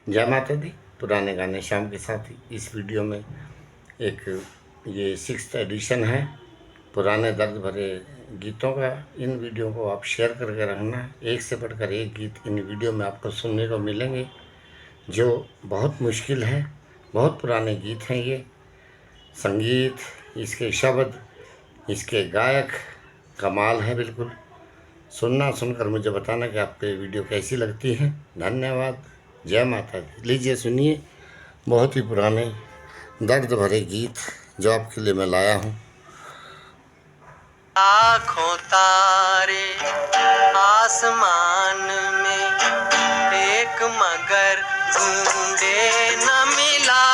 जय माता दी। पुराने गाने शाम के साथ इस वीडियो में एक ये 6th एडिशन है पुराने दर्द भरे गीतों का। इन वीडियो को आप शेयर करके रखना। एक से बढ़कर एक गीत इन वीडियो में आपको सुनने को मिलेंगे जो बहुत मुश्किल है। बहुत पुराने गीत हैं ये। संगीत, इसके शब्द, इसके गायक कमाल है बिल्कुल। सुनकर मुझे बताना कि आपको ये वीडियो कैसी लगती है। धन्यवाद। जय माता दी। लीजिए सुनिए बहुत ही पुराने दर्द भरे गीत जो आपके लिए मैं लाया हूँ। लाखों तारे आसमान में एक मगर ढूंढे न मिला।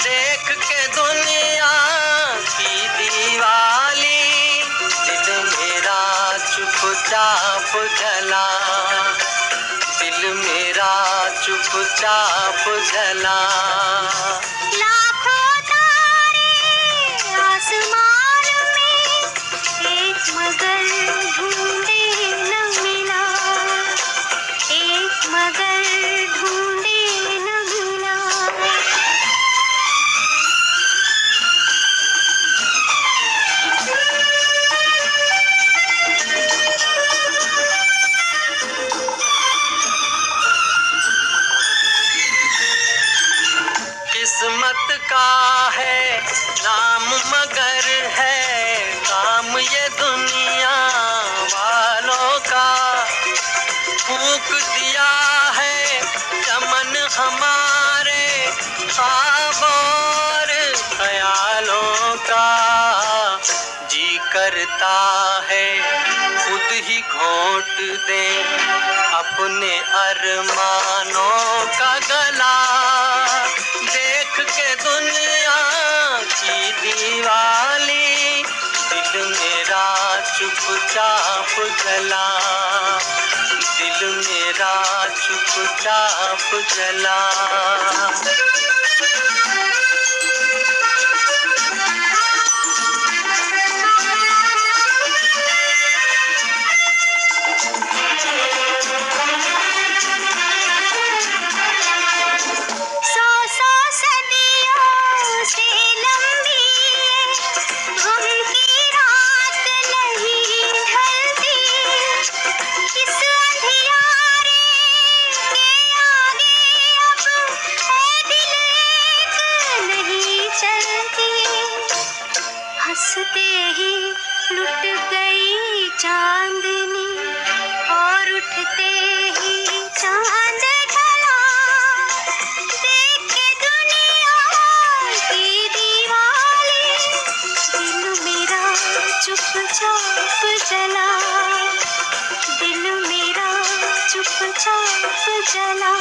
देख के दुनिया की दीवाली दिल मेरा चुपचाप जला। दिल मेरा चुपचाप जला। लाखों तारे आसमान में एक मगर ढूंढे न मिला। एक मगर ढूंढे न मिला। किस्मत का है नाम मगर है काम ये दुनिया वालों का। फूंक दिया है चमन हमारे ख्वाब और ख्यालों का। जी करता है खुद ही घोंट दे अपने अरमानों का गला। देख के दुनिया की दीवाली दिल मेरा चुपचाप जला। दिल मेरा चुपचाप जला। हंसते ही लुट गई चांदनी और उठते ही चांद ढला। देख के दुनिया की दीवाली दिल मेरा चुपचाप जला। दिल मेरा चुपचाप जला।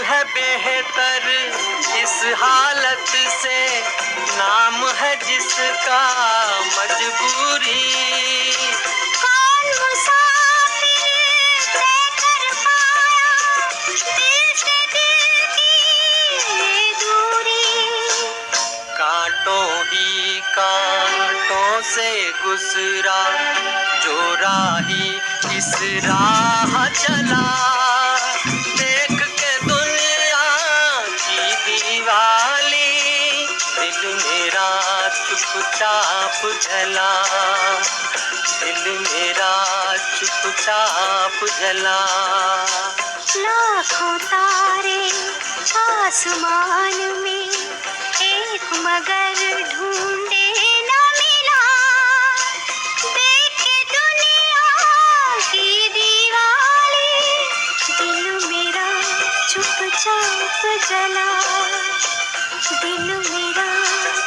है बेहतर इस हालत से नाम है जिसका मजबूरी। कौन मुसाफिर तय कर पाया दिल से दिल की ये दूरी। कांटों ही कांटों से गुजरा जो राही इस राह चला। देख के दुनिया की दीवाली दिल मेरा चुपचाप जला। दिल मेरा चुपचाप जला। लाखों तारे आसमान में एक मगर ढूंढे न मिला। देख के दुनिया की दीवाली दिल मेरा चुपचाप जला। दिल मेरा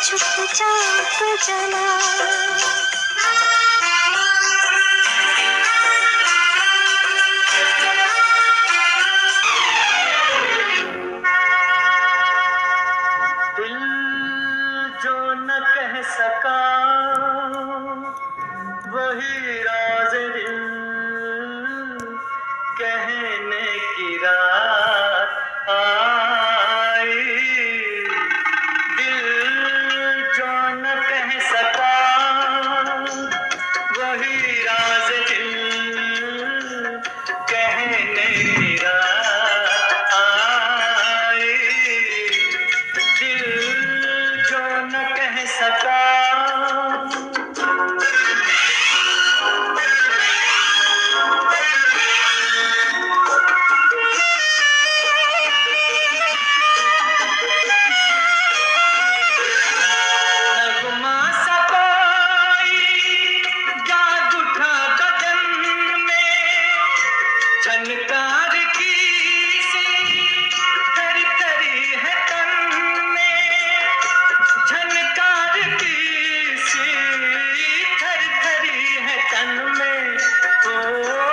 चुपचाप जला। सका वही राज़ दिल कहने की रात। आई, दिल जो न कह सका वही राज दिल कहने की रात आई, दिल जो न कह सका। नगमा सा कोई जादू था बदन में, झनकार की सी थरथरी है तन में, झनकार की सी थरथरी है तन में। ओ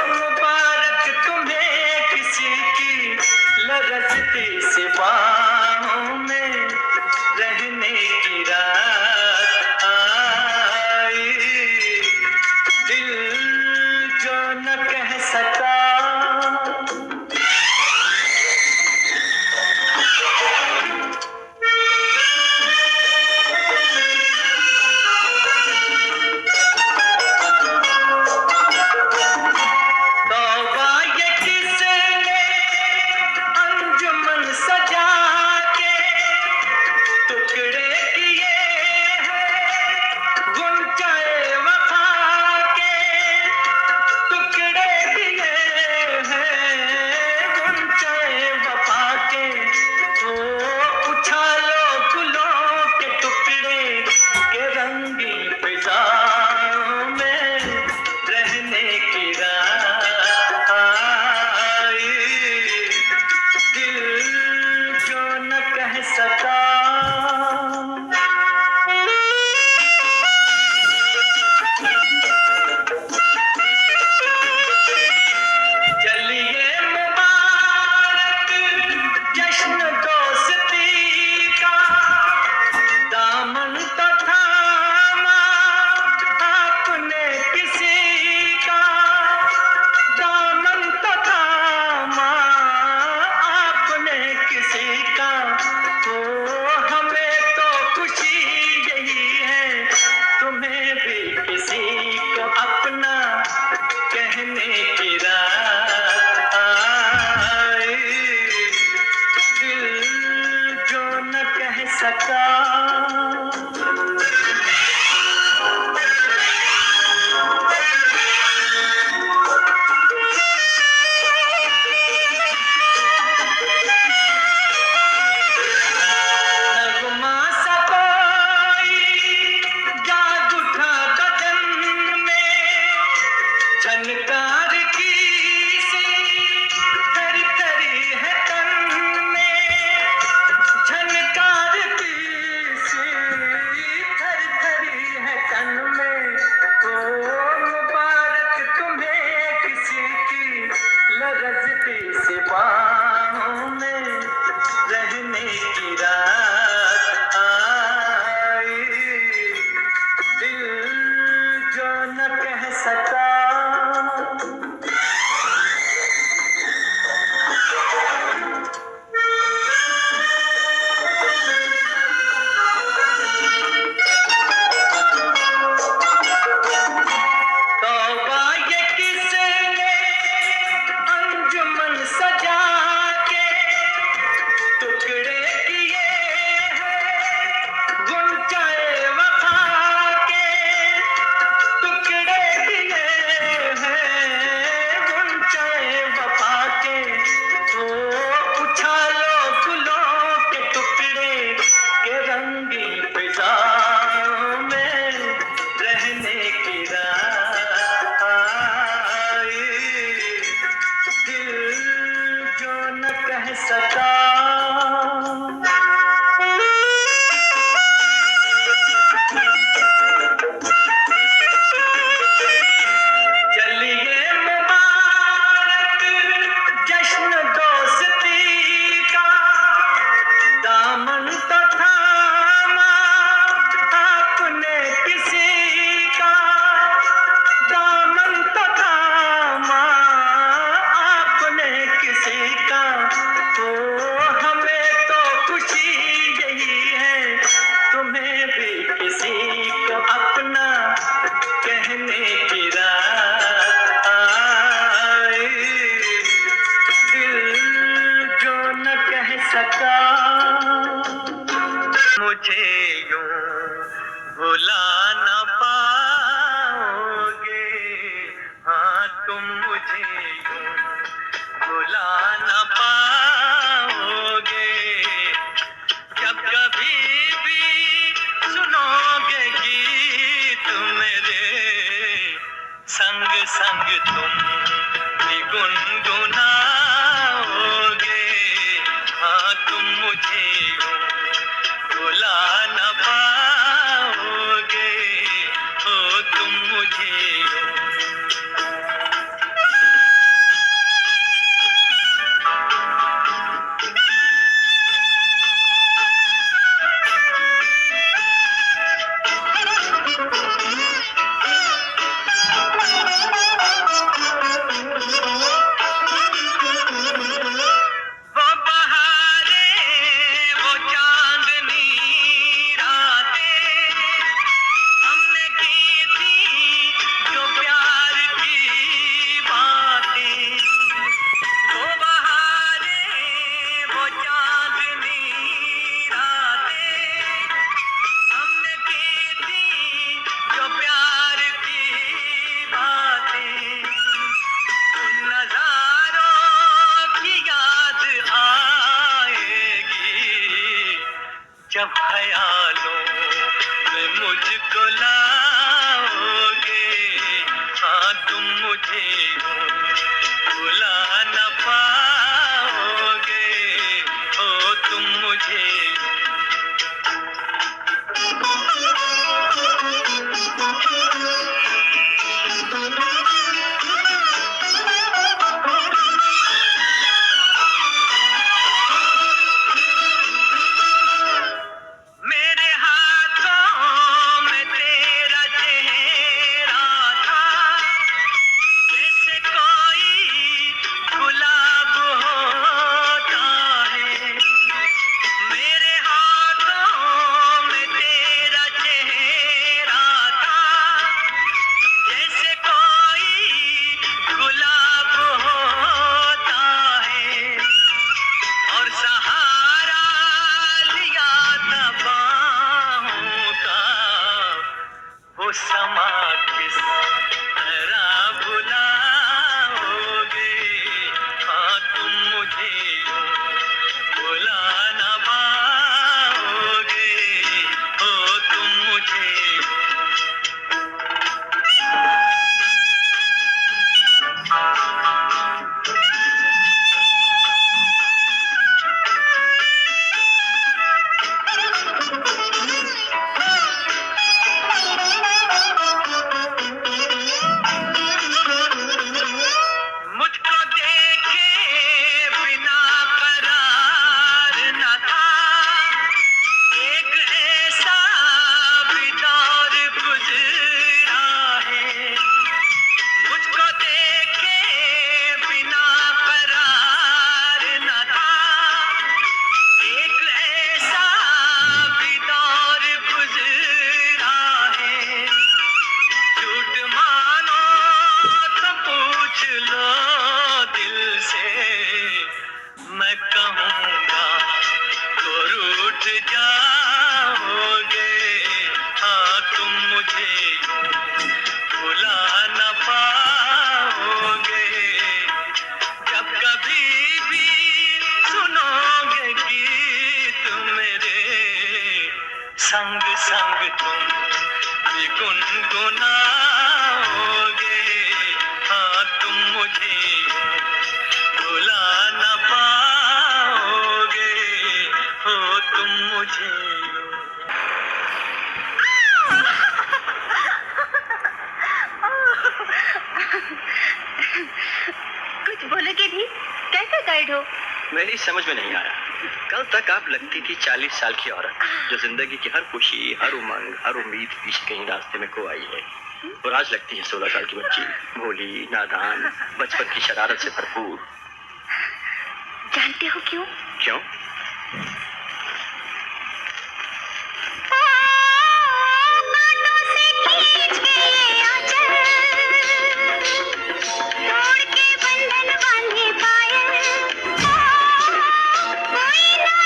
मुबारक तुम्हें किसी की लरजती सी बाहों में रहने की रात आई, दिल जो न कह सका। तौबा ये किसने अंजुमन सजा के टुकड़े किए हैं गुंचाए वफा के, टुकड़े किए हैं गुंचाए वफा के। ओ उछालो गुलों के टुकड़े के रंगी फिजाओं में रहने की रात आई, दिल जो न कह सका। चलिए मुबारक जश्न दोस्ती का, दामन तो थामा आपने किसी का, दामन तो थामा आपने किसी का। तो हमें तो खुशी यही है तुम्हें भी किसी को अपना कहने की रात आई, दिल जो न कह सका। नगमा सा कोई जादू था बदन में, झनकार की सी थरथरी है तन में, झनकार की सी थरथरी है तन में। ओ मुबारक तुम्हें किसी की लरजती सी बाहों में रहने की रात आई, दिल जो न कह सका। तौबा ये किसने अंजुमन सजा के टुकड़े किए हैं गुंचाए वफा के, टुकड़े किए हैं गुंचाए वफा के। ओ उछालो गुलों के टुकड़े के रंगी फिजाओं में रहने की रात आई, दिल जो न कह सका। चलिए मुबारक जश्न दोस्ती का, दामन तो थामा आपने किसी का, दामन तो थामा आपने किसी का। तो का मुझे यूं भुला न पाओगे, हाँ तुम मुझे यूं भुला न पाओगे। जब कभी भी सुनोगे गीत मेरे, संग संग तुम भी गुनगुनाओगे, हाँ तुम मुझे यूं भुला न पाओगे, हो तुम मुझे यूं। वो बहारें, वो चांदनी रातें हमने की थी, जो प्यार की बातें। वो बहारें, वो चांदनी रातें हमने की थी, जो प्यार की बातें। उन नज़ारों की याद आएगी, जब ख्यालों में मुझको लाओगे, हाँ तुम मुझे यूं भुला न पाओगे, हो तुम मुझे यूं। मेरे हाथों में तेरा चेहरा था, जैसे कोई गुलाब होता है। मेरे हाथों में तेरा चेहरा था, जैसे कोई गुलाब होता है। और सहारा लिया था बाहों का, वो समा किस तरह भुलाओगे, हाँ तुम मुझे यूं भुला न पाओगे, हो तुम मुझे यूं। मुझको देखे बिना करार न था, एक ऐसा भी दौर गुजरा है। मुझको देखे बिना करार न था, एक ऐसा भी दौर गुजरा है। झूठ मानो तो पूछ लो दिल से, मैं कहूँगा तो रूठ जाओगे, हाँ तुम मुझे यूं भुला न पाओगे। जब कभी भी सुनोगे गीत मेरे, संग संग तुम भी गुनगुनाओगे, हाँ तुम मुझे यूं भुला न पाओगे, हो तुम मुझे यूं। कुछ बोलोगे भी? कैसे गाइड हो? मेरी समझ में नहीं आया। कल तक आप लगती थी 40 साल की औरत, जो जिंदगी की हर खुशी, हर उमंग, हर उम्मीद बीच कहीं रास्ते में खो आई है। और आज लगती है 16 साल की बच्ची, भोली, नादान, बचपन की शरारत से भरपूर। जानते हो क्यों? क्यों? बातों से खींच के ये आंचल, तोड़ के बंधन बांधे पायल, कोई ना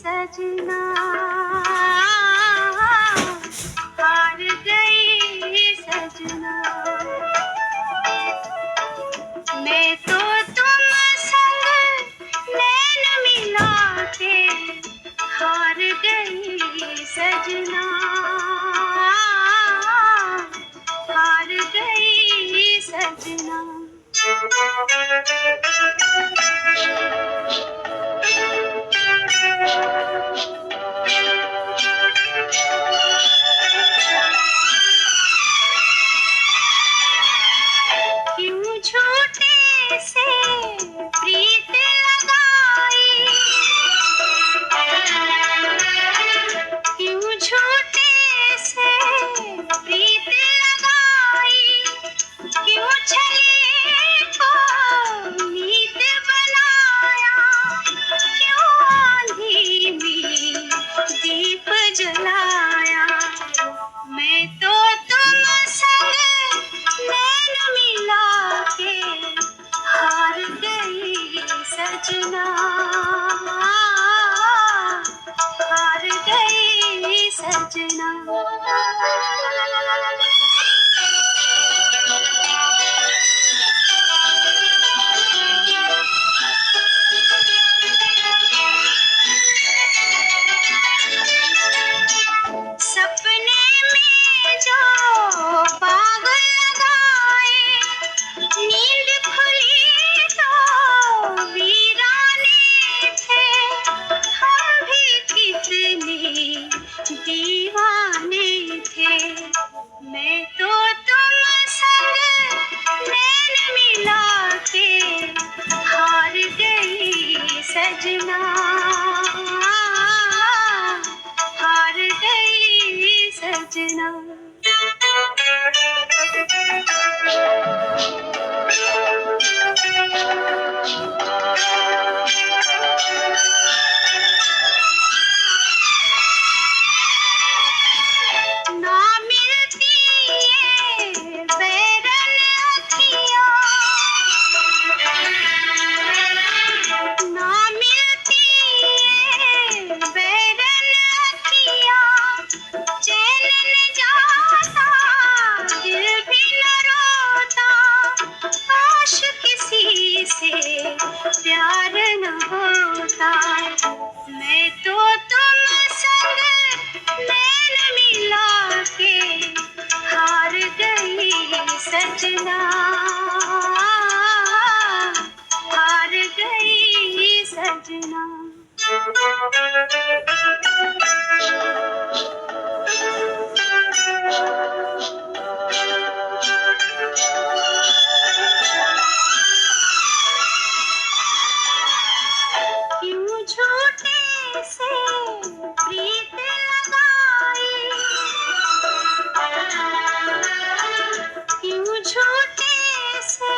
सजना, हार गई सजना। मैं तो तुम संग नैन मिला के हार गई सजना, हार गई सजना। क्यों झूठे से प्रीत लगाई, क्यों झूठे से प्रीत लगाई, क्यों छले को मीत बनाया, क्यों आंधी में दीप जलाया। मैं तो तुम संग नैन मिला के हार गई सजना, हार गई सजना। सपने में जो बाग लगाए, नींद खुली तो वीराने थे। हम भी कितने दीवाने थे। मैं तो तुम संग नैन मिला के हार गई सजना, हार गई सजना। ना मिलती ये बैरन अखियाँ, ना मिलती ये बैरन अखियाँ। चैन न जाता, दिल भी न रोता, काश किसी से प्यार न होता। मैं तो तुम संग नैन मिला के हार गई सजना, हार गई सजना। क्यों झूठे से प्रीत लगाई, क्यों झूठे से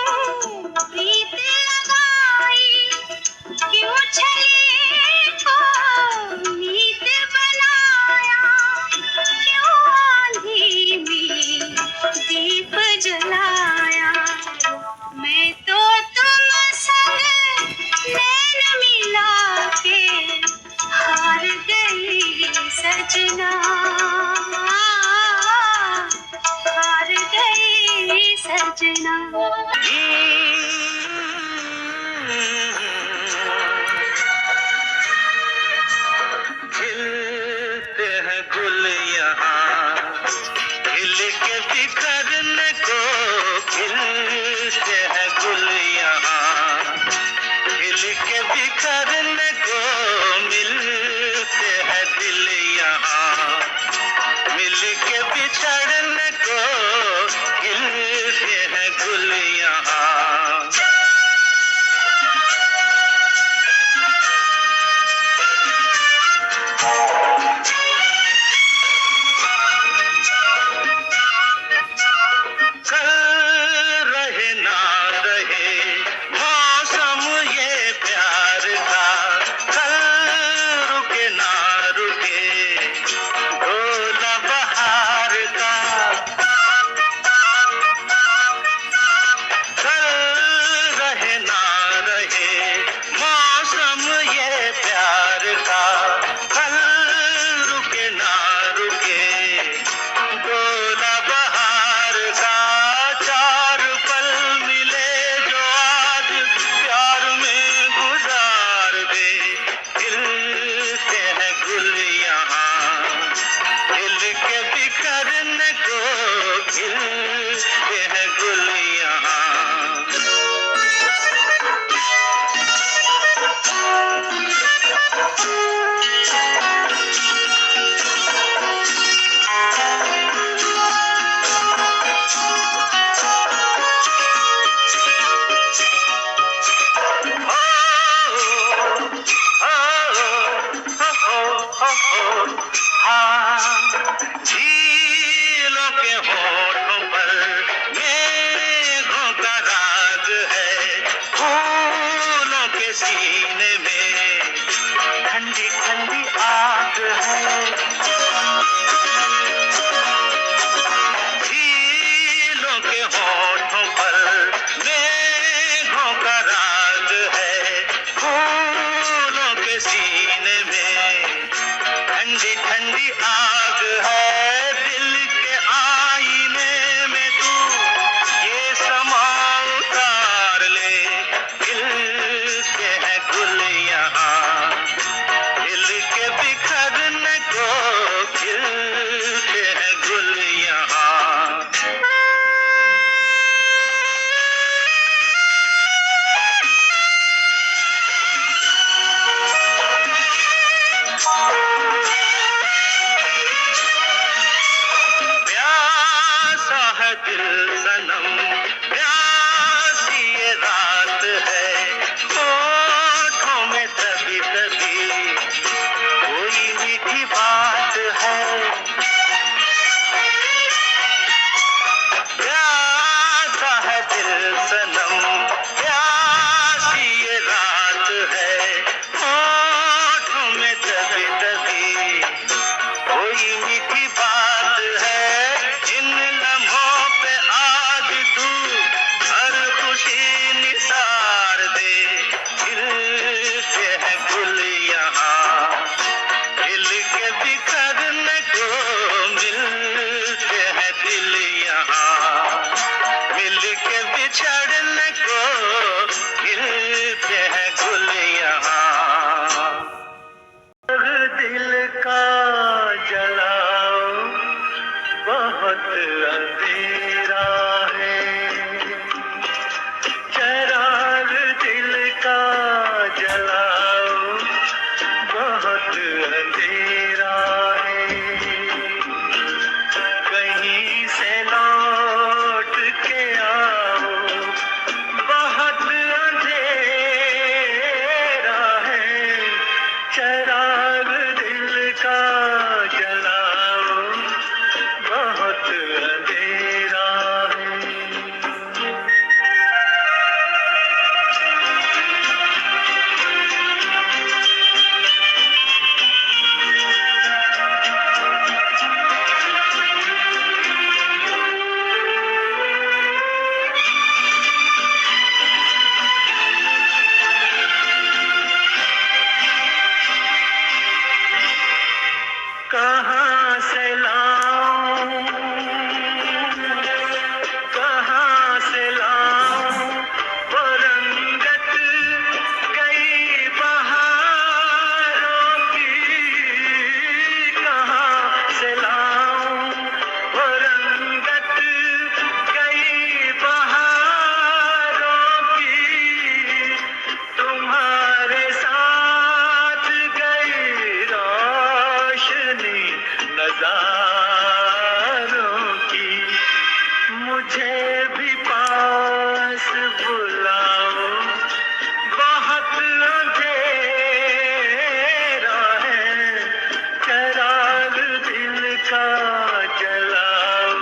प्रीत लगाई, क्यों छले को मीत बनाया, क्यों आंधी में दीप जलाया। मैं तो तुम संग नैन मिला के हार गई सजना, हार गई सजना। खिलते हैं गुल यहाँ, खिल के बिखरने को। खिलते हैं गुल यहाँ, खिल के बिखरने को। मिलते हैं दिल यहाँ, मिल के बिछड़ने को। खिलते हैं गुल यहाँ। कल रहे ना रहे मौसम ये प्यार का, सीने में ठंडी ठंडी आग है, झीलों के होठों पर मेघों का राग है, फूलों के सीने में ठंडी ठंडी आग है, दिल के आईने में तू ये समा उतार ले, खिलते हैं गुल यहाँ, दिल के बिखरने को खिलते हैं गुल यहाँ। प्यासा है दिल सनम, प्यासी ये रात है, होठों में दबी दबी कोई मीठी बात है, प्यासा है दिल सनम, प्यासी ये रात है, होठों में दबी दबी कोई मीठी बात है, इन लम्हों पे आज तू हर खुशी निसार दे, खिलते हैं गुल यहाँ, दिल के बिखरने को मिलते हैं दिल यहाँ, मिल के बिछड़ने को मिलते हैं गुल यहाँ। दिल का जलाओ बहुत अंधेरा है, चराग दिल का जलाओ बहुत अंधेरा है, कहीं से लौट के आओ बहुत अंधेरा है, चराग दिल का जलाओ बहुत अंधेरा है। कहाँ से लाऊं, कहाँ से लाऊं वो रंगत गई बहारों की, कहाँ से लाऊं वो रंगत गई बहारों की, तुम्हारे साथ गई रोशनी नजारों की, मुझे भी पास बुलाओ बहुत अंधेरा है, चराग दिल का जलाओ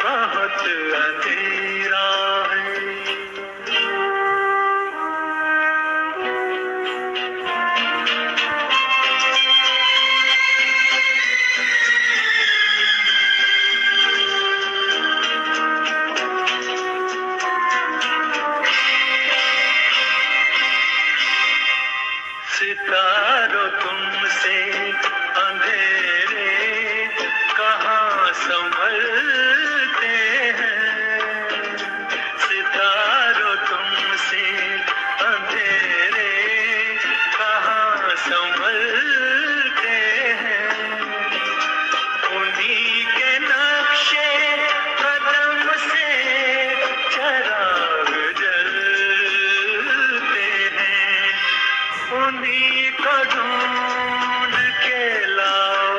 बहुत अंधेरा है। सितारों तुमसे अंधेरे कहाँ संभलते हैं, सितारों तुमसे अंधेरे कहाँ संभलते हैं, उन्हीं के नक्शे कदम से चराग जलते हैं, उन्हीं को ढूंढ के लाओ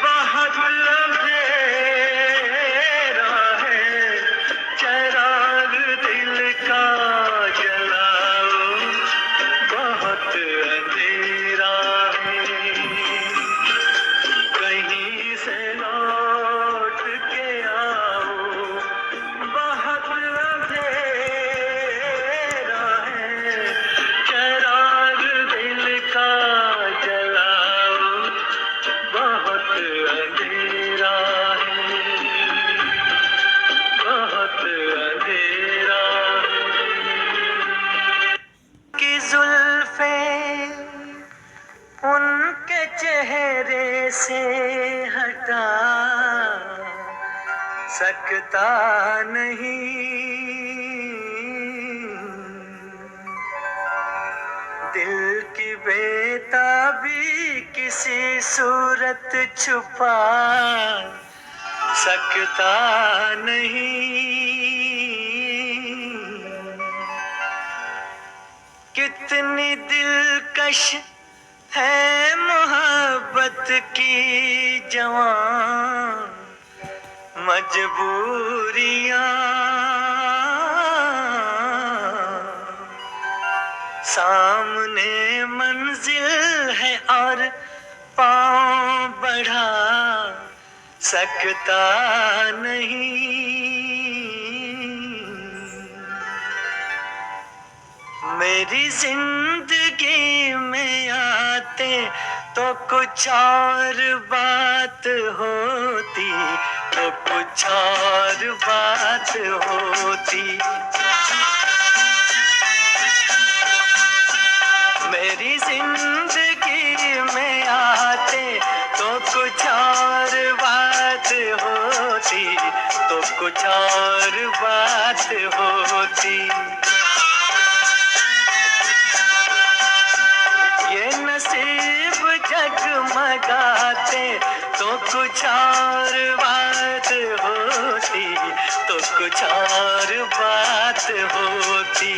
बहुत अंधेरा है, चराग दिल का जलाओ बहुत अंधेरा है, कहीं से लौट के आओ बहुत अंधेरा है, चेहरे से हटा सकता नहीं, दिल की बेताबी किसी सूरत छुपा सकता नहीं। कितनी दिलकश है मोहब्बत की जवां मजबूरियां, सामने मंजिल है और पाँव बढ़ा सकता नहीं। मेरी जिंदगी में आते तो कुछ और बात होती, तो कुछ और बात होती। मेरी जिंदगी में आते तो कुछ और बात होती, तो कुछ और बात होती। ये नसीब जगमगाते तो कुछ और बात होती, तो कुछ और बात होती।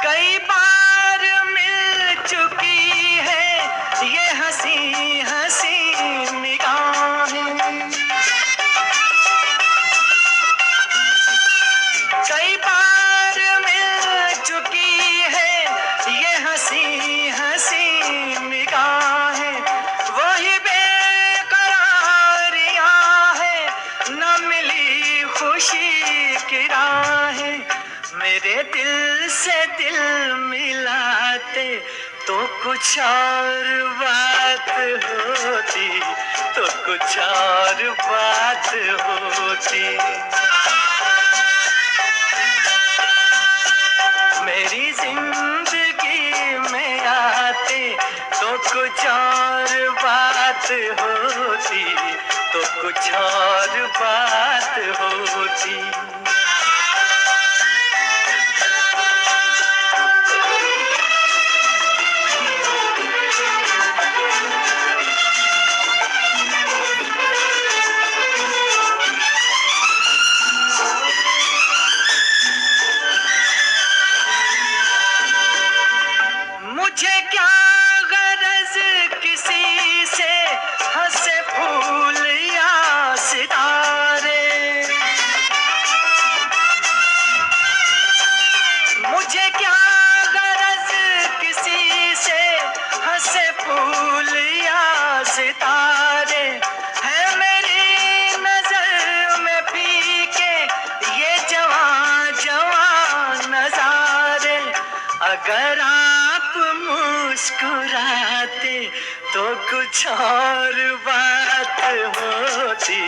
कई बार मिल चुकी है ये हंसी हंसी निगाहें, कई बार मिल चुकी है ये हंसी हंसी निगाहें। वही बेकरारियां है, न मिली खुशी की राहें। मेरे दिल से दिल मिलाते तो कुछ और बात होती, तो कुछ और बात होती। मेरी जिंदगी में आते तो कुछ और बात होती, तो कुछ और बात होती। मुझे क्या गरज किसी से हंसे फूल या सितारे, मुझे क्या गरज किसी से हंसे फूल या सितारे। है मेरी नजर में फीके ये जवां जवां नजारे। अगर आप मुस्कुराते तो कुछ और बात होती,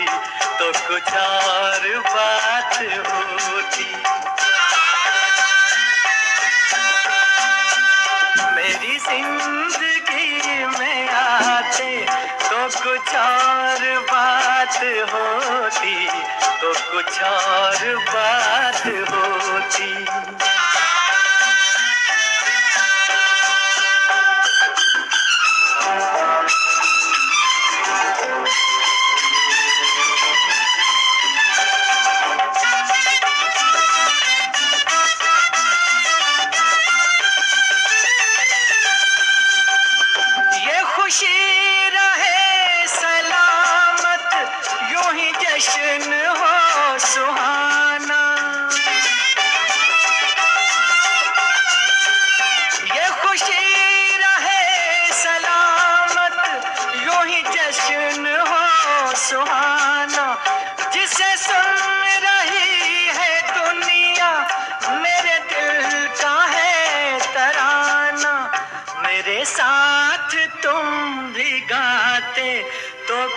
तो कुछ और बात होती। मेरी जिंदगी में आते तो कुछ और बात होती, तो कुछ और बात होती। ये खुशी रहे सलामत, यूं ही जश्न हो सुहाना।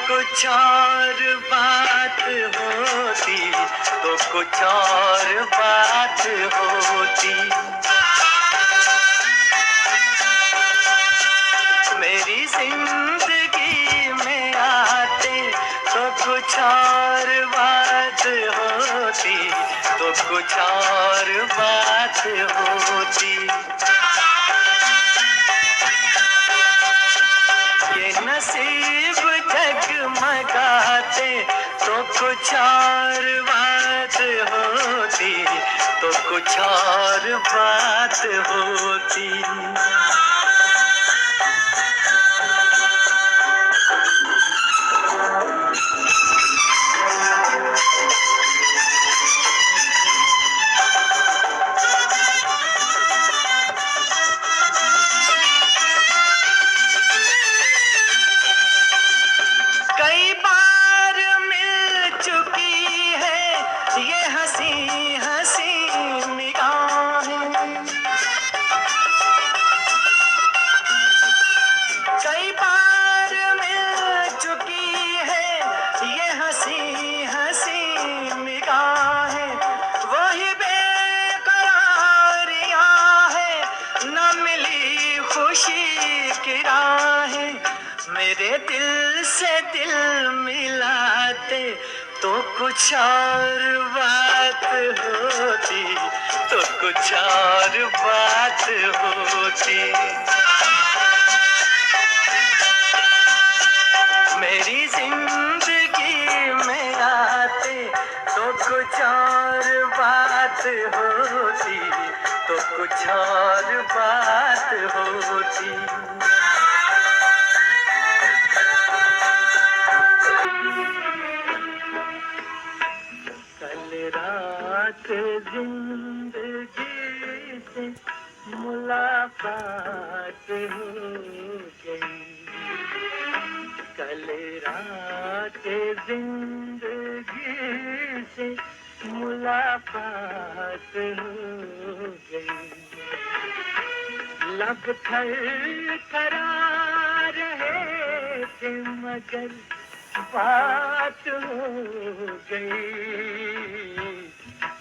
कुछ और बात होती, तो कुछ और बात होती। मेरी जिंदगी में आते तो कुछ और बात होती, तो कुछ और बात होती। ये नसीब जगमगाते तो कुछ और बात होती, तो कुछ और बात होती। कई बार मिल चुकी है ये हंसी हंसी निगाहें। कई बार मिल चुकी है ये हंसी हंसी निगाहें। वही बेकरारियां है, न मिली खुशी की राहें। मेरे दिल से दिल मिलाते तो कुछ और बात होती, तो कुछ और बात होती। मेरी जिंदगी में आते तो कुछ और बात होती, तो कुछ और बात होती। कल रात जिंदगी से मुलाकात हो गई। कल रात जिंदगी से मुलाकात हो गई। लब थरथरा रहे थे मगर बात हो गई।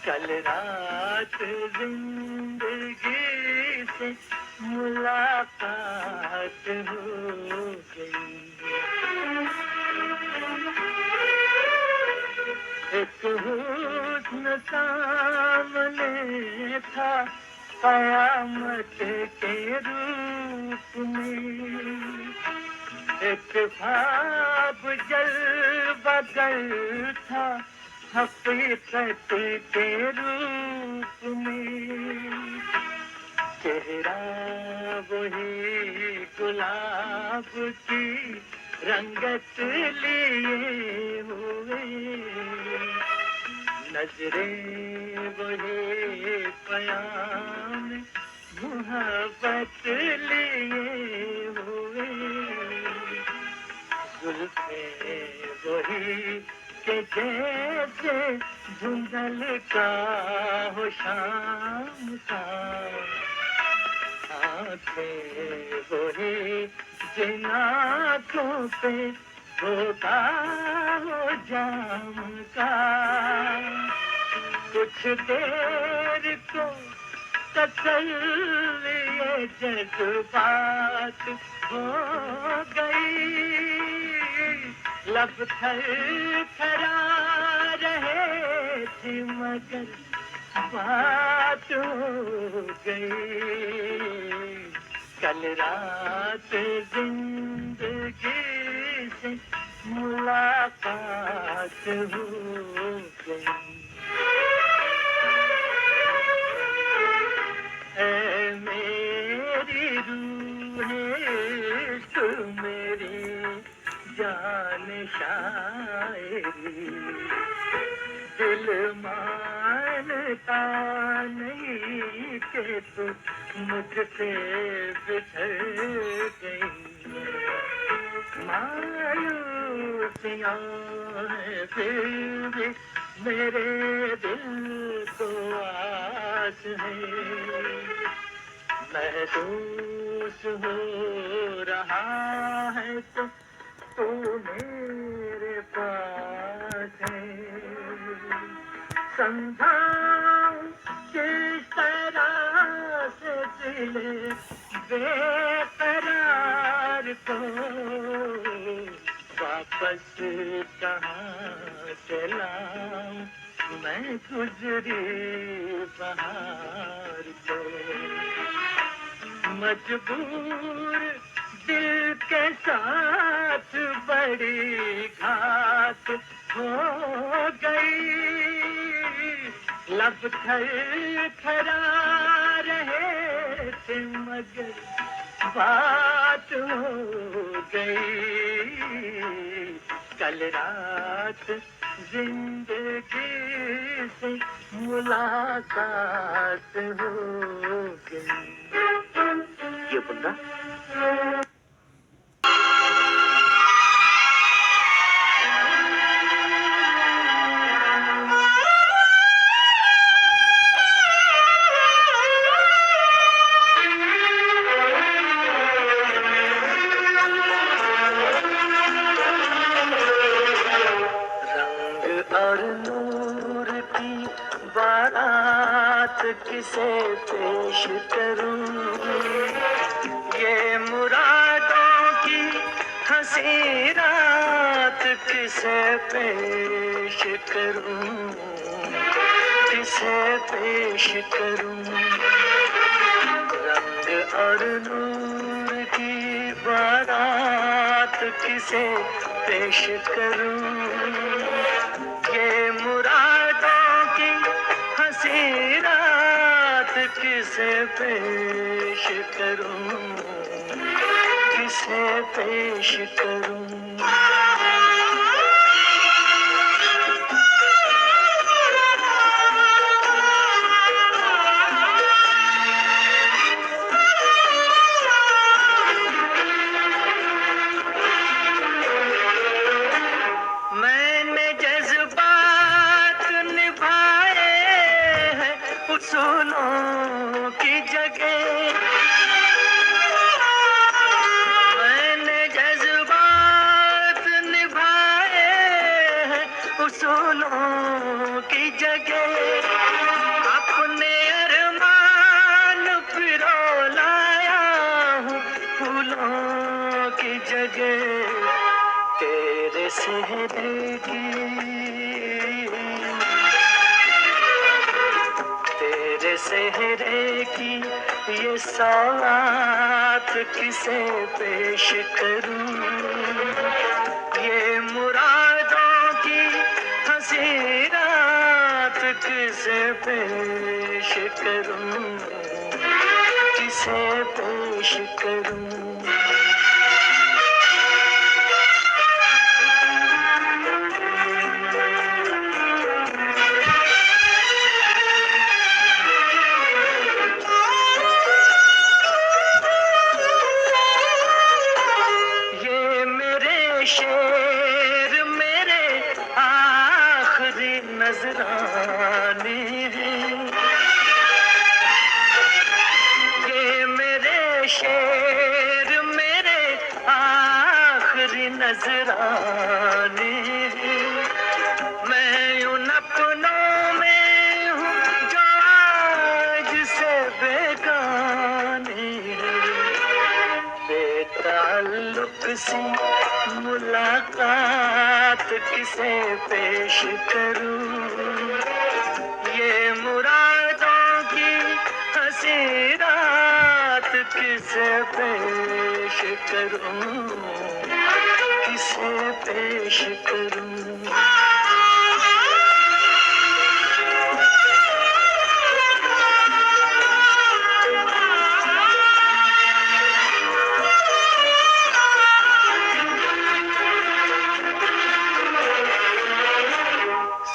कल रात जिंदगी से मुलाकात हो गई। एक हुस्न सामने था कयामत के रूप में। एक ख्वाब जल बदल था हकीकत के रूप में। चेहरा वही गुलाब की रंगत लिए हुए। नजरें वही पयाम मोहब्बत लिए हुए। जुल्फे वही के जैसे धुंधल का हो शाम का। आंखें वही जिन आंखों पे होता हो जाम का। कुछ देर को तसल्ली जज्बात हो गई। लब थरथरा रहे थे मगर बात हो गई। कल रात जिंदगी से मुलाकात हो गई। ऐ मेरी रूह तू मेरी जान शायरी। दिल मानता नहीं कि तू मुझसे बिछड़ गई। मायूसियाँ हैं फिर भी मेरे दिल को आस है। महसूस हो रहा है तो तू समझाऊं किस तरह से दिल बेकरार को वापस कहाँ से लाऊं मैं गुजरी बहार को। मजबूर दिल के साथ बड़ी घात हो गई। लब थरथरा रहे थे मगर बात हो गई। कल रात जिंदगी से मुलाकात हो गई। ये बंदा और नूर की बारात किसे पेश करूं। ये मुरादों की हंसी रात किसे पेश करूं। किसे पेश करूं। रंग और नूर की बारात किसे पेश करूं। ये मुरादों की हंसी रात किसे पेश करूं। किसे पेश करूं। उसूलों की जगह मैंने जज्बात निभाए हैं। उसूलों की जगह अपने अरमान पिरो लाया हूँ। फूलों की जगह तेरे सेहरे की सेहरे की ये सौगात किसे पेश करूं। ये मुरादों की हंसी रात किसे पेश करूं। किसे पेश करूं। शेर मेरे आखिरी नजराने हैं। ये मेरे शेर मेरे आखिरी नजराने हैं। मैं उन अपनों में हूँ जो आज से बेगाने हैं। बेताल्लुक सी मुलाकात किसे पेश करूं। ये मुरादों की हंसी रात किसे पेश करूं। किसे पेश करूं।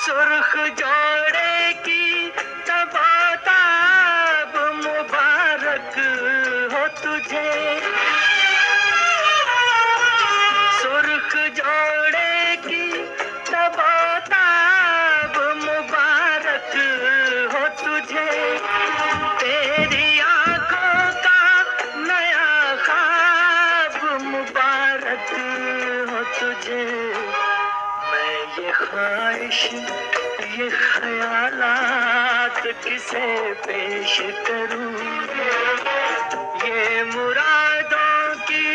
सुर्ख जोड़े की तबाताब मुबारक हो तुझे। सुर्ख जोड़े की तबाताब मुबारक हो तुझे। तेरी आंखों का नया ख्वाब मुबारक हो तुझे। मैं ये ख्वाहिश ये ख्यालात किसे पेश करूं, ये मुरादों की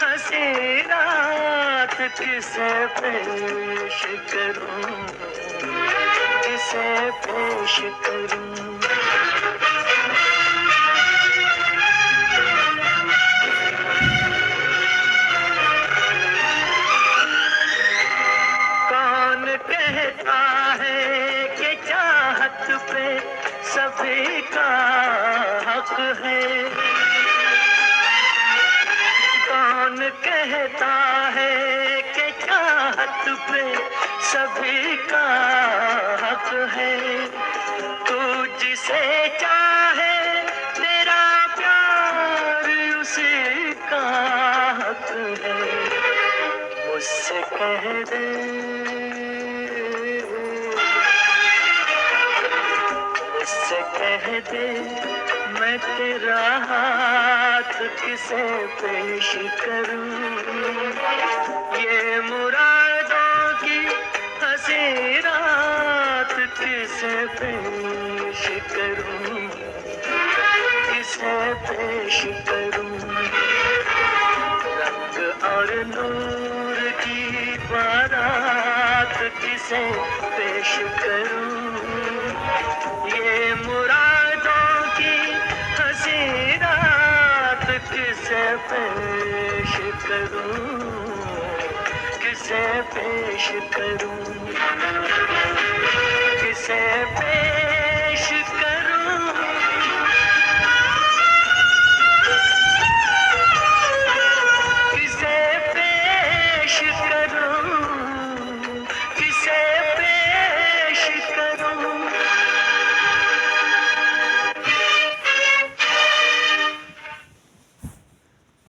हंसी रात किसे पेश करूं, किसे पेश करूं। कौन कहता है कि चाहत पे सभी का हक है, कौन कहता है कि चाहत पे सभी का हक है। तू जिसे चाहे तेरा प्यार उसी का हक है, मुझसे कह दे, मुझसे कह दे मैं तेरा हाथ किसे पेश करूं, ये मुरादों की हंसी रात किसे पेश करूं, किसे पेश करूं। रंग और नूर की बारात किसे पेश करूं, ये मुरादों की हंसी रात किसे पेश करूं, किसे पेश करूं, किसे पेश